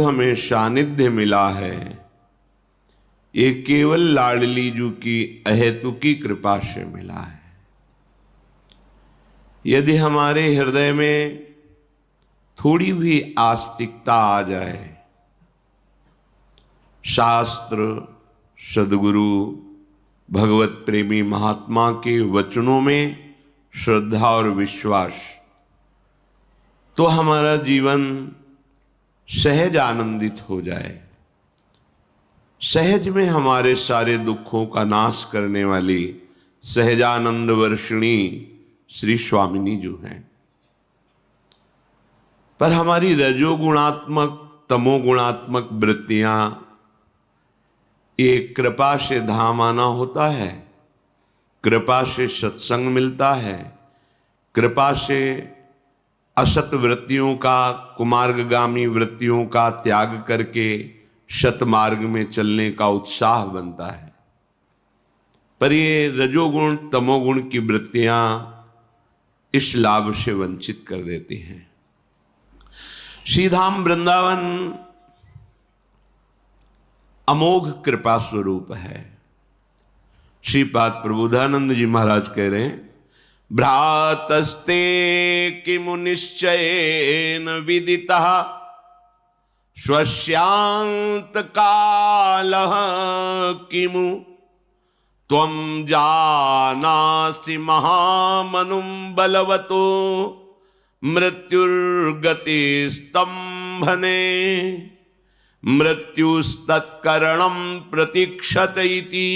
हमें सानिध्य मिला है, ये केवल लाडली जू की अहेतुकी कृपा से मिला है। यदि हमारे हृदय में थोड़ी भी आस्तिकता आ जाए, शास्त्र, सद्गुरु, भगवत प्रेमी महात्मा के वचनों में श्रद्धा और विश्वास, तो हमारा जीवन सहज आनंदित हो जाए। सहज में हमारे सारे दुखों का नाश करने वाली सहजानंद वर्षिणी श्री स्वामिनी जो हैं। पर हमारी रजोगुणात्मक तमोगुणात्मक वृत्तियां, ये कृपा से धाम आना होता है, कृपा से सत्संग मिलता है, कृपा से असत वृत्तियों का, कुमार्गगामी वृत्तियों का त्याग करके सतमार्ग में चलने का उत्साह बनता है। पर ये रजोगुण तमोगुण की वृत्तियां इस लाभ से वंचित कर देती हैं। श्रीधाम वृंदावन अमोघ कृपा स्वरूप है। श्रीपाद प्रबोधानंद जी महाराज कह रहे हैं, भ्रातस्ते किमु निश्चयेन विदितः स्वस्यांत कालः किमु त्वं जानासि महामनुं बलवतो मृत्युर्गतिस्तंभने मृत्युस्तत्करणं प्रतीक्षत इति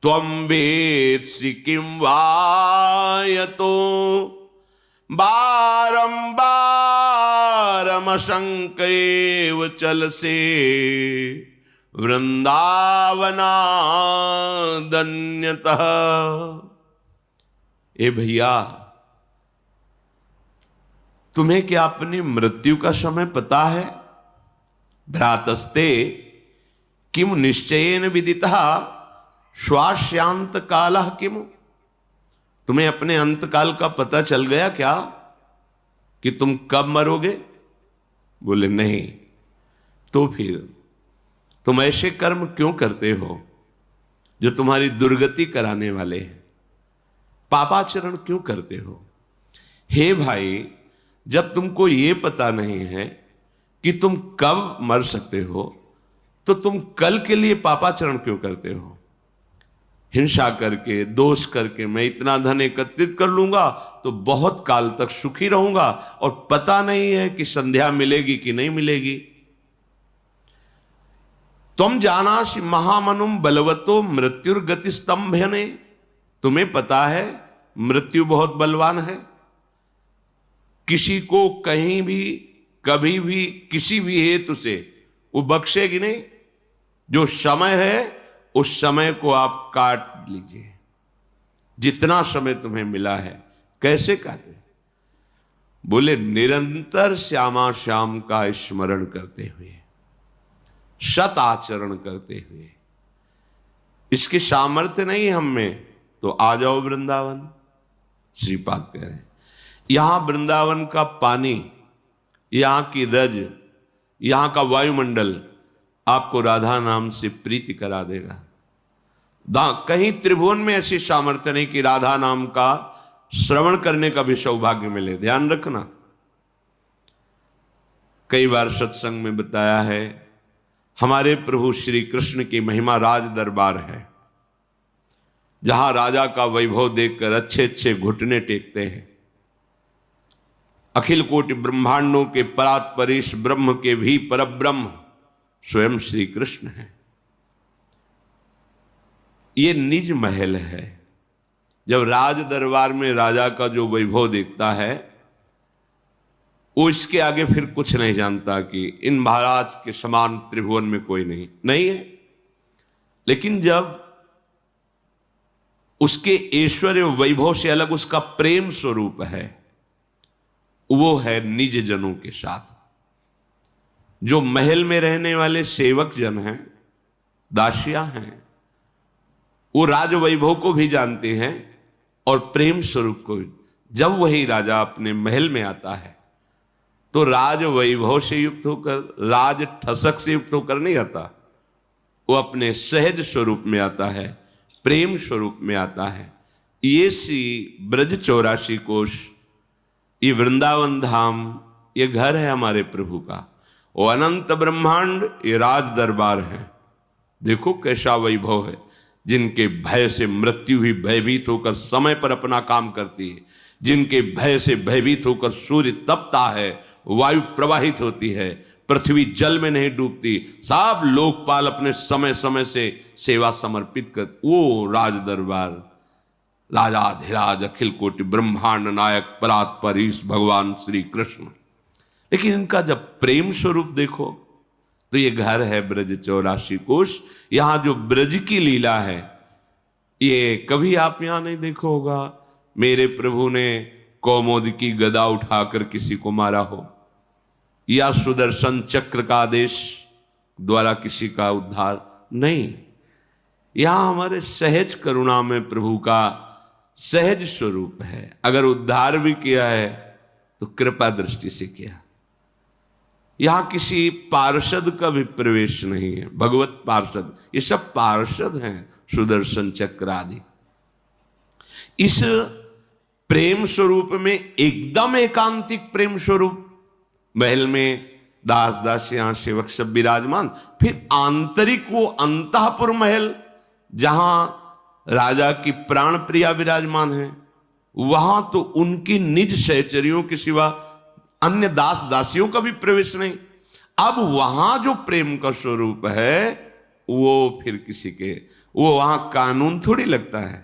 त्वं वेत्सि किं वायतो बारंबारमशंकैव चलसे वृंदावनादन्यतः। ए भैया, तुम्हें क्या अपनी मृत्यु का समय पता है? भ्रातस्ते किम निश्चयेन विदितः श्वास्यांत कालः किमु। तुम्हें अपने अंतकाल का पता चल गया क्या कि तुम कब मरोगे? बोले नहीं। तो फिर तुम ऐसे कर्म क्यों करते हो जो तुम्हारी दुर्गति कराने वाले हैं? पापाचरण क्यों करते हो? हे भाई, जब तुमको ये पता नहीं है कि तुम कब मर सकते हो, तो तुम कल के लिए पापाचरण क्यों करते हो? हिंसा करके, दोष करके मैं इतना धन एकत्रित कर लूंगा तो बहुत काल तक सुखी रहूंगा, और पता नहीं है कि संध्या मिलेगी कि नहीं मिलेगी। तुम जानासि महामनुम बलवतो मृत्युर्गति स्तंभने। तुम्हें पता है मृत्यु बहुत बलवान है, किसी को कहीं भी कभी भी किसी भी हेतु से वो बख्शेगी नहीं। जो समय है उस समय को आप काट लीजिए। जितना समय तुम्हें मिला है कैसे काटे? बोले निरंतर श्यामा श्याम का स्मरण करते हुए, सत आचरण करते हुए। इसकी सामर्थ्य नहीं हम में तो आ जाओ वृंदावन। श्रीपाद कह रहे हैं, यहां वृंदावन का पानी, यहां की रज, यहां का वायुमंडल आपको राधा नाम से प्रीति करा देगा। कहीं त्रिभुवन में ऐसी सामर्थ्य नहीं कि राधा नाम का श्रवण करने का भी सौभाग्य मिले। ध्यान रखना, कई बार सत्संग में बताया है, हमारे प्रभु श्री कृष्ण की महिमा राज दरबार है, जहां राजा का वैभव देखकर अच्छे अच्छे घुटने टेकते हैं। अखिल कोटि ब्रह्मांडों के परात्परीश ब्रह्म के भी परब्रह्म स्वयं श्री कृष्ण है। ये निज महल है। जब राज दरबार में राजा का जो वैभव देखता है, वो इसके आगे फिर कुछ नहीं जानता कि इन महाराज के समान त्रिभुवन में कोई नहीं है। लेकिन जब उसके ऐश्वर्य वैभव से अलग उसका प्रेम स्वरूप है, वो है निज जनों के साथ। जो महल में रहने वाले सेवक जन हैं, दासियां हैं, वो राज वैभव को भी जानते हैं और प्रेम स्वरूप को। जब वही राजा अपने महल में आता है तो राज वैभव से युक्त होकर, राज ठसक से युक्त होकर नहीं आता, वो अपने सहज स्वरूप में आता है, प्रेम स्वरूप में आता है। ये सी ब्रज 84 कोश, ये वृंदावन धाम, ये घर है हमारे प्रभु का। वो अनंत ब्रह्मांड ये राज दरबार है। देखो कैसा वैभव है। जिनके भय से मृत्यु भी भयभीत होकर समय पर अपना काम करती है, जिनके भय से भयभीत होकर सूर्य तपता है, वायु प्रवाहित होती है, पृथ्वी जल में नहीं डूबती, सब लोकपाल अपने समय समय से सेवा समर्पित कर, वो राज दरबार, राजाधिराज अखिल कोटि ब्रह्मांड नायक परात्पर ईश भगवान श्री कृष्ण। लेकिन इनका जब प्रेम स्वरूप देखो तो ये घर है ब्रज 84 कोश। यहां जो ब्रज की लीला है, ये कभी आप यहां नहीं देखो होगा मेरे प्रभु ने कौमुद की गदा उठाकर किसी को मारा हो, या सुदर्शन चक्र का आदेश द्वारा किसी का उद्धार नहीं। यहां हमारे सहज करुणा में प्रभु का सहज स्वरूप है। अगर उद्धार भी किया है तो कृपा दृष्टि से किया। यहां किसी पार्षद का भी प्रवेश नहीं है, भगवत पार्षद, ये सब पार्षद हैं, सुदर्शन चक्र आदि। इस प्रेम स्वरूप में एकदम एकांतिक प्रेम स्वरूप, महल में दास दासियां सेवक सब विराजमान, फिर आंतरिक वो अंतःपुर महल जहां राजा की प्राण प्रिया विराजमान है, वहां तो उनकी निज सहचरियों के सिवा अन्य दास दासियों का भी प्रवेश नहीं। अब वहां जो प्रेम का स्वरूप है वो फिर किसी के, वो वहां कानून थोड़ी लगता है।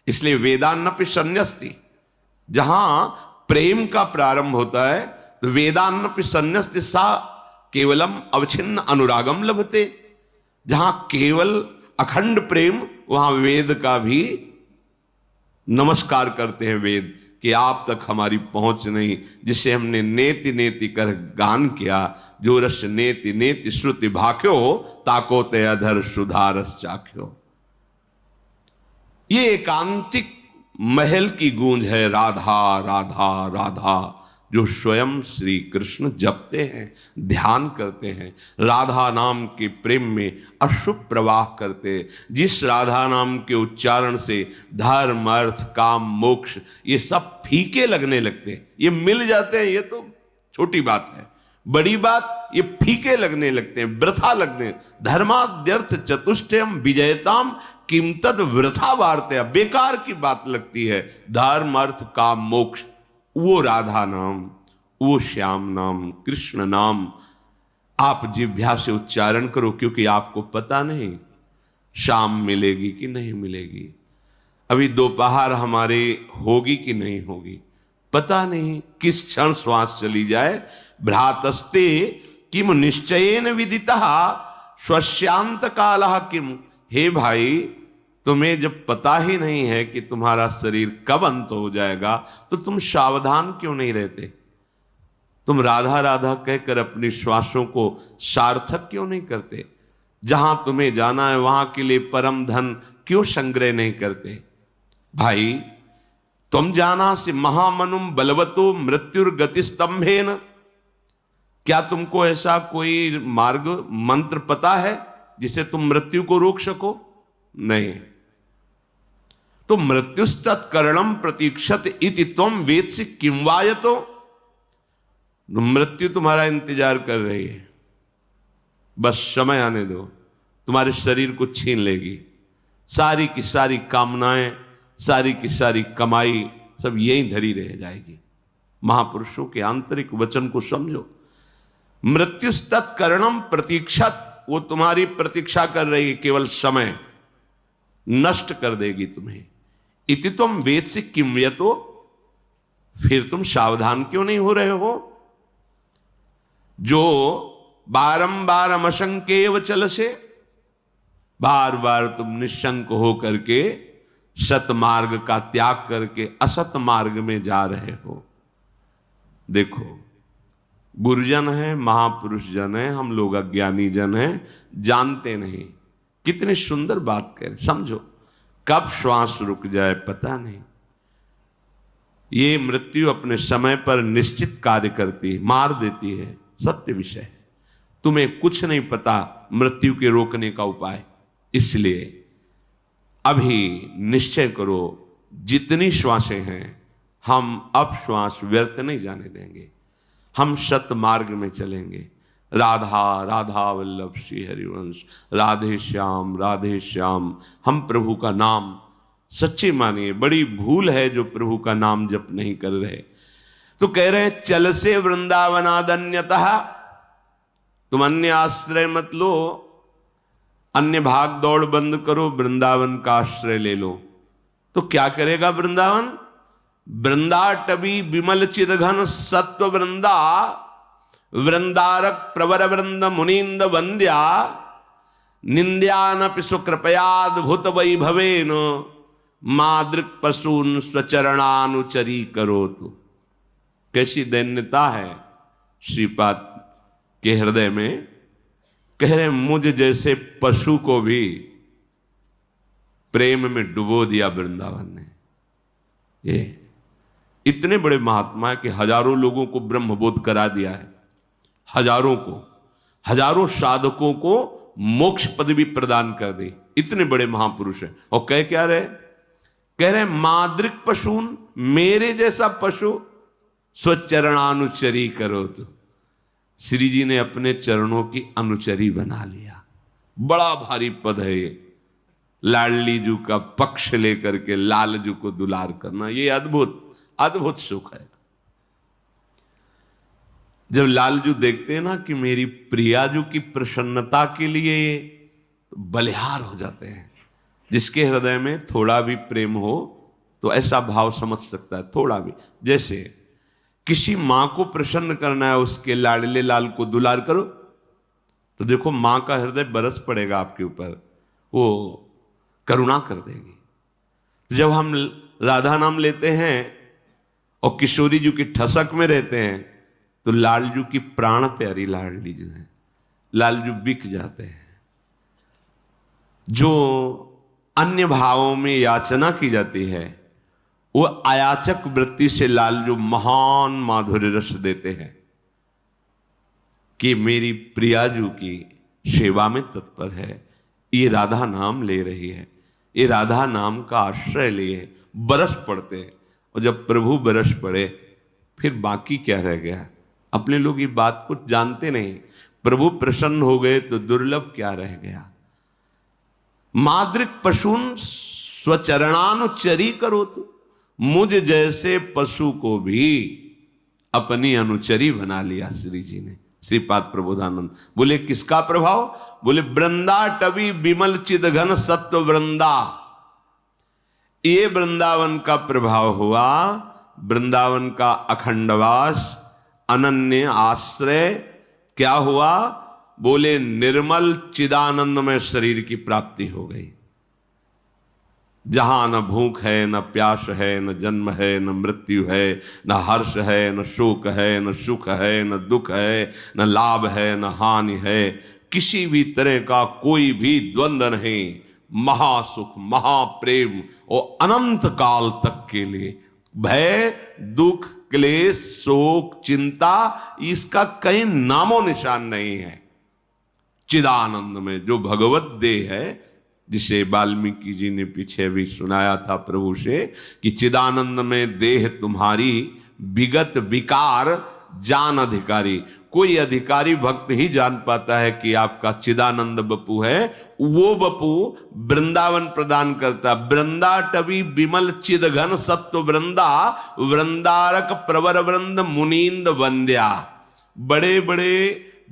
इसलिए वेदान्नपि संन्यस्ति, जहां प्रेम का प्रारंभ होता है तो वेदान्नपि संन्यस्ति सा केवलम अवच्छिन्न अनुरागम लभते। जहां केवल अखंड प्रेम, वहां वेद का भी नमस्कार करते हैं वेद, कि आप तक हमारी पहुंच नहीं, जिसे हमने नेति नेति कर गान किया, जो रस नेति नेति श्रुति भाख्यो, ताको ते अधर सुधारस चाख्यो। ये एकांतिक महल की गूंज है, राधा राधा राधा, जो स्वयं श्री कृष्ण जपते हैं, ध्यान करते हैं, राधा नाम के प्रेम में अशुभ प्रवाह करते। जिस राधा नाम के उच्चारण से धर्म अर्थ काम मोक्ष ये सब फीके लगने लगते, ये मिल जाते हैं, ये तो छोटी बात है। बड़ी बात ये फीके लगने लगते हैं, वृथा लगने। धर्माद्यर्थ चतुष्टयम विजयताम किम तद वृथा वार्ते, बेकार की बात लगती है। धर्म अर्थ काम मोक्ष, वो राधा नाम, वो श्याम नाम, कृष्ण नाम आप जिह्वा से उच्चारण करो, क्योंकि आपको पता नहीं शाम मिलेगी कि नहीं मिलेगी, अभी दोपहर हमारे होगी कि नहीं होगी, पता नहीं किस क्षण श्वास चली जाए। भ्रातस्ते किम निश्चयेन विदितः स्वस्यांत कालः किम। हे भाई, तुम्हें जब पता ही नहीं है कि तुम्हारा शरीर कब अंत हो जाएगा, तो तुम सावधान क्यों नहीं रहते? तुम राधा राधा कहकर अपनी श्वासों को सार्थक क्यों नहीं करते? जहां तुम्हें जाना है वहां के लिए परम धन क्यों संग्रह नहीं करते? भाई, तुम जाना से महामनुम बलवतो मृत्युर्गति स्तंभेन। क्या तुमको ऐसा कोई मार्ग मंत्र पता है जिसे तुम मृत्यु को रोक सको? नहीं। तो मृत्युस्तत्करणम प्रतीक्षत इति त्वम वेत्सि किं वायतो। मृत्यु तुम्हारा इंतजार कर रही है, बस समय आने दो, तुम्हारे शरीर को छीन लेगी। सारी की सारी कामनाएं, सारी की सारी कमाई सब यहीं धरी रह जाएगी। महापुरुषों के आंतरिक वचन को समझो। मृत्युस्तत्करणम प्रतीक्षत, वो तुम्हारी प्रतीक्षा कर रही है, केवल समय नष्ट कर देगी तुम्हें। इति तुम वेत्सि किं यतो, फिर तुम सावधान क्यों नहीं हो रहे हो? जो बारंबार अमशंकेव चलसे, बार बार तुम निशंक हो करके सत मार्ग का त्याग करके असत मार्ग में जा रहे हो। देखो, गुरुजन है, महापुरुष जन है, हम लोग अज्ञानी जन हैं, जानते नहीं। कितनी सुंदर बात करें, समझो। कब श्वास रुक जाए पता नहीं। ये मृत्यु अपने समय पर निश्चित कार्य करती है, मार देती है, सत्य विषय है। तुम्हें कुछ नहीं पता मृत्यु के रोकने का उपाय। इसलिए अभी निश्चय करो, जितनी श्वासें हैं हम अब श्वास व्यर्थ नहीं जाने देंगे, हम सत मार्ग में चलेंगे। राधा राधा वल्लभ श्री हरिवंश, राधे श्याम, हम प्रभु का नाम सच्चे मानिए। बड़ी भूल है जो प्रभु का नाम जप नहीं कर रहे। तो कह रहे हैं चल से वृंदावनादन्यतः, तुम अन्य आश्रय मत लो, अन्य भाग दौड़ बंद करो, वृंदावन का आश्रय ले लो। तो क्या करेगा वृंदावन? वृंदाटवी विमल चिदघन सत्व वृंदा, वृंदारक प्रवर वृंद मुनींद वंद्या, निंद्यानपि सुकृपयाद्भुत वैभवेन, मादृक पशून स्वचरणानुचरी करो। तो कैसी दैन्यता है श्रीपाद के हृदय में। कह रहे मुझ जैसे पशु को भी प्रेम में डुबो दिया वृंदावन ने। ये इतने बड़े महात्मा है कि हजारों लोगों को ब्रह्मबोध करा दिया है, हजारों साधकों को मोक्ष पदवी प्रदान कर दी। इतने बड़े महापुरुष हैं। और कह क्या रहे? कह रहे मादृक पशुन, मेरे जैसा पशु स्वचरणानुचरी करो। तो श्री जी ने अपने चरणों की अनुचरी बना लिया। बड़ा भारी पद है ये, लाडली जू का पक्ष लेकर के लालजू को दुलार करना। ये अद्भुत सुख है। जब लालजू देखते हैं ना कि मेरी प्रियाजू की प्रसन्नता के लिए तो बलिहार हो जाते हैं। जिसके हृदय में थोड़ा भी प्रेम हो तो ऐसा भाव समझ सकता है, थोड़ा भी। जैसे किसी मां को प्रसन्न करना है, उसके लाडले लाल को दुलार करो तो देखो मां का हृदय बरस पड़ेगा आपके ऊपर, वो करुणा कर देगी। तो जब हम राधा नाम लेते हैं और किशोरी जी की ठसक में रहते हैं तो लालजू की प्राण प्यारी लाडली जो है, लालजू बिक जाते हैं। जो अन्य भावों में याचना की जाती है वो अयाचक वृत्ति से लालजू महान माधुर्य रस देते हैं कि मेरी प्रियाजू की सेवा में तत्पर है, ये राधा नाम ले रही है, ये राधा नाम का आश्रय लिए बरस पड़ते हैं। और जब प्रभु बरस पड़े फिर बाकी क्या रह गया? अपने लोग ये बात को जानते नहीं। प्रभु प्रसन्न हो गए तो दुर्लभ क्या रह गया? मादृक पशुन स्वचरणानुचरी करो। तो मुझ जैसे पशु को भी अपनी अनुचरी बना लिया श्री जी ने। श्रीपाद प्रबोधानंद बोले किसका प्रभाव? बोले वृंदा टवी विमल चिदघन सत्व वृंदा, ये वृंदावन का प्रभाव हुआ। वृंदावन का अखंडवास, अनन्य आश्रय क्या हुआ? बोले निर्मल चिदानंदमय शरीर की प्राप्ति हो गई। जहां न भूख है, न प्यास है, न जन्म है, न मृत्यु है, न हर्ष है, न शोक है, न सुख है, न दुख है, न लाभ है, न हानि है, किसी भी तरह का कोई भी द्वंद्व नहीं। महासुख, महाप्रेम और अनंत काल तक के लिए भय, दुख, क्लेश, शोक, चिंता, इसका कहीं नामो निशान नहीं है। चिदानंद में जो भगवत देह है, जिसे वाल्मीकि जी ने पीछे भी सुनाया था प्रभु से कि चिदानंद में देह तुम्हारी विगत विकार जान अधिकारी। कोई अधिकारी भक्त ही जान पाता है कि आपका चिदानंद बपू है। वो बपू वृंदावन प्रदान करता। वृंदा टवी विमल चिदघन सत्व वृंदा, वृंदारक प्रवर वृंद मुनींद वंद्या। बड़े बड़े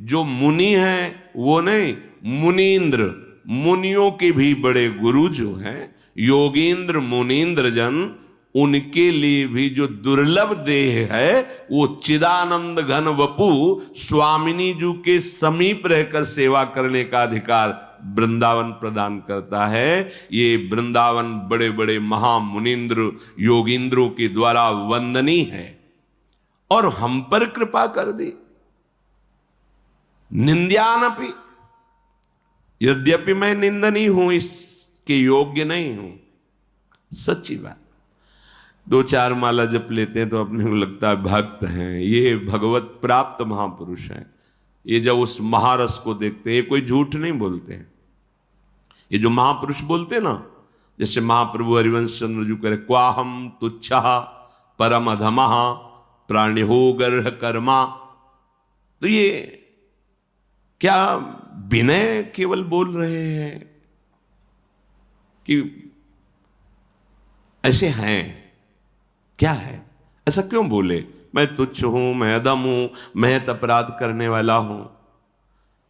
जो मुनि हैं वो नहीं, मुनींद्र, मुनियों के भी बड़े गुरु जो हैं, योगींद्र मुनींद्र जन, उनके लिए भी जो दुर्लभ देह है वो चिदानंद घन वपु स्वामिनी जी के समीप रहकर सेवा करने का अधिकार वृंदावन प्रदान करता है। ये वृंदावन बड़े बड़े महामुनींद्र योगींद्रों के द्वारा वंदनीय है और हम पर कृपा कर दी। निंद्यानपि, यद्यपि मैं निंदनीय हूं, इसके योग्य नहीं हूं, सच्ची बात। दो चार माला जप लेते हैं तो अपने को लगता है भक्त हैं, ये भगवत प्राप्त महापुरुष हैं। ये जब उस महारस को देखते हैं, ये कोई झूठ नहीं बोलते हैं। ये जो महापुरुष बोलते हैं ना, जैसे महाप्रभु हरिवंश चंद्र जी करे, क्वाहम तुच्छा परम अधमा प्राणिहो गर्ह कर्मा। तो ये क्या विनय केवल बोल रहे हैं कि ऐसे हैं? क्या है, ऐसा क्यों बोले? मैं तुच्छ हूं, मैं अधम हूं, मैं अपराध करने वाला हूं।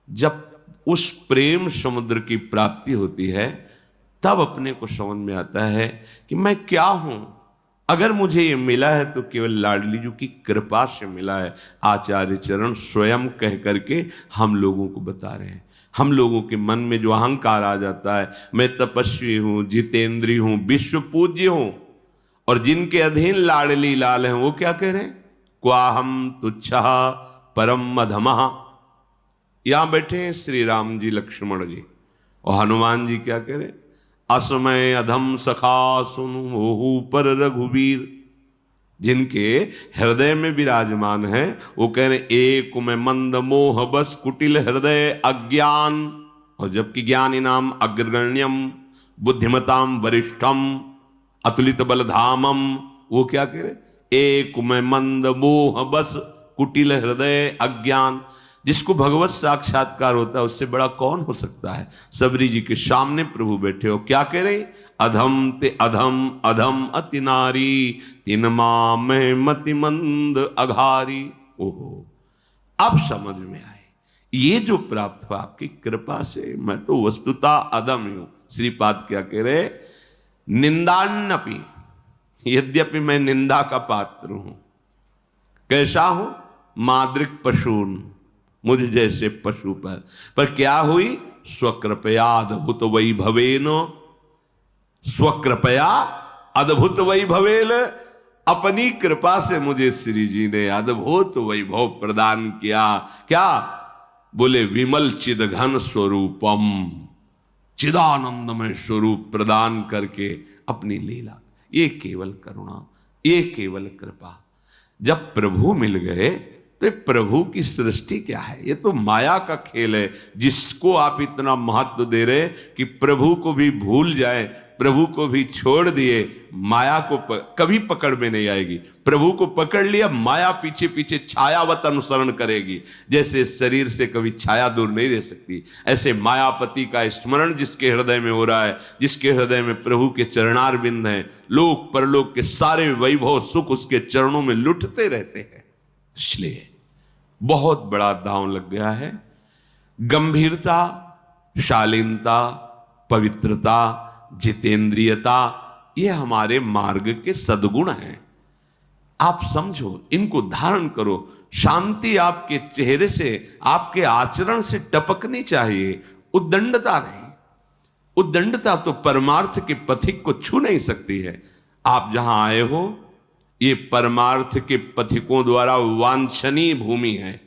जब उस प्रेम समुद्र की प्राप्ति होती है तब अपने को समझ में आता है कि मैं क्या हूं। अगर मुझे ये मिला है तो केवल लाडली जी की कृपा से मिला है। आचार्य चरण स्वयं कह करके हम लोगों को बता रहे हैं। हम लोगों के मन में जो अहंकार आ जाता है, मैं तपस्वी हूं, जितेंद्री हूं, विश्व पूज्य हूं, और जिनके अधीन लाडली लाल हैं, वो क्या कह रहे हैं? क्वाहम तुच्छा परम अधमः। यहां बैठे हैं श्री राम जी, लक्ष्मण जी, और हनुमान जी क्या कह रहे? असमय अधम सखा सुनु मोहु पर रघुवीर। जिनके हृदय में विराजमान है वो कह रहे एक में मंद मोह बस कुटिल हृदय अज्ञान, और जबकि ज्ञानी नाम अग्रगण्यम बुद्धिमताम वरिष्ठम अतुलित बलधामम, वो क्या कह रहे? एक में मंद मोह बस कुटिल हृदय अज्ञान। जिसको भगवत साक्षात्कार होता है उससे बड़ा कौन हो सकता है? सबरी जी के सामने प्रभु बैठे हो, क्या कह रहे? अधम ते अधम अधम अति नारी तिन में मति मंद अघारी। ओहो, अब समझ में आए, ये जो प्राप्त हुआ आपकी कृपा से, मैं तो वस्तुतः अधम हूं। श्रीपाद क्या कह रहे? निंदान्नपि, यद्यपि मैं निंदा का पात्र हूं। कैसा हूं? माद्रिक पशून, मुझ जैसे पशु पर क्या हुई? स्वकृपया अद्भुत वैभवेन, स्वकृपया अद्भुत वैभवेन, अपनी कृपा से मुझे श्री जी ने अद्भुत वैभव प्रदान किया। क्या बोले? विमल चिदघन स्वरूपम, चिदानंदमय स्वरूप प्रदान करके अपनी लीला। ये केवल करुणा, ये केवल कृपा। जब प्रभु मिल गए तो प्रभु की सृष्टि क्या है? ये तो माया का खेल है, जिसको आप इतना महत्व दे रहे कि प्रभु को भी भूल जाए, प्रभु को भी छोड़ दिए, माया को कभी पकड़ में नहीं आएगी। प्रभु को पकड़ लिया, माया पीछे पीछे छायावत अनुसरण करेगी। जैसे शरीर से कभी छाया दूर नहीं रह सकती, ऐसे मायापति का स्मरण जिसके हृदय में हो रहा है, जिसके हृदय में प्रभु के चरणार बिंद हैं, लोक परलोक के सारे वैभव सुख उसके चरणों में लुटते रहते हैं। इसलिए बहुत बड़ा दांव लग गया है। गंभीरता, शालीनता, पवित्रता, जितेंद्रियता, ये हमारे मार्ग के सद्गुण हैं। आप समझो, इनको धारण करो। शांति आपके चेहरे से, आपके आचरण से टपकनी चाहिए, उद्दंडता नहीं। उद्दंडता तो परमार्थ के पथिक को छू नहीं सकती है। आप जहां आए हो, ये परमार्थ के पथिकों द्वारा वांछनीय भूमि है।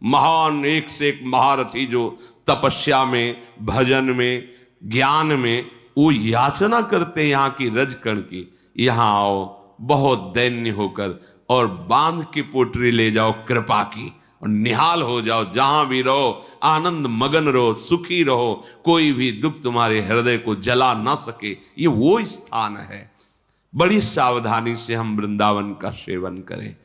महान, एक से एक महारथी जो तपस्या में, भजन में, ज्ञान में वो याचना करते यहाँ की रजकण की, यहाँ आओ बहुत दैन्य होकर और बांध की पोटरी ले जाओ कृपा की, और निहाल हो जाओ। जहां भी रहो आनंद मगन रहो, सुखी रहो, कोई भी दुख तुम्हारे हृदय को जला ना सके। ये वो स्थान है। बड़ी सावधानी से हम वृंदावन का सेवन करें।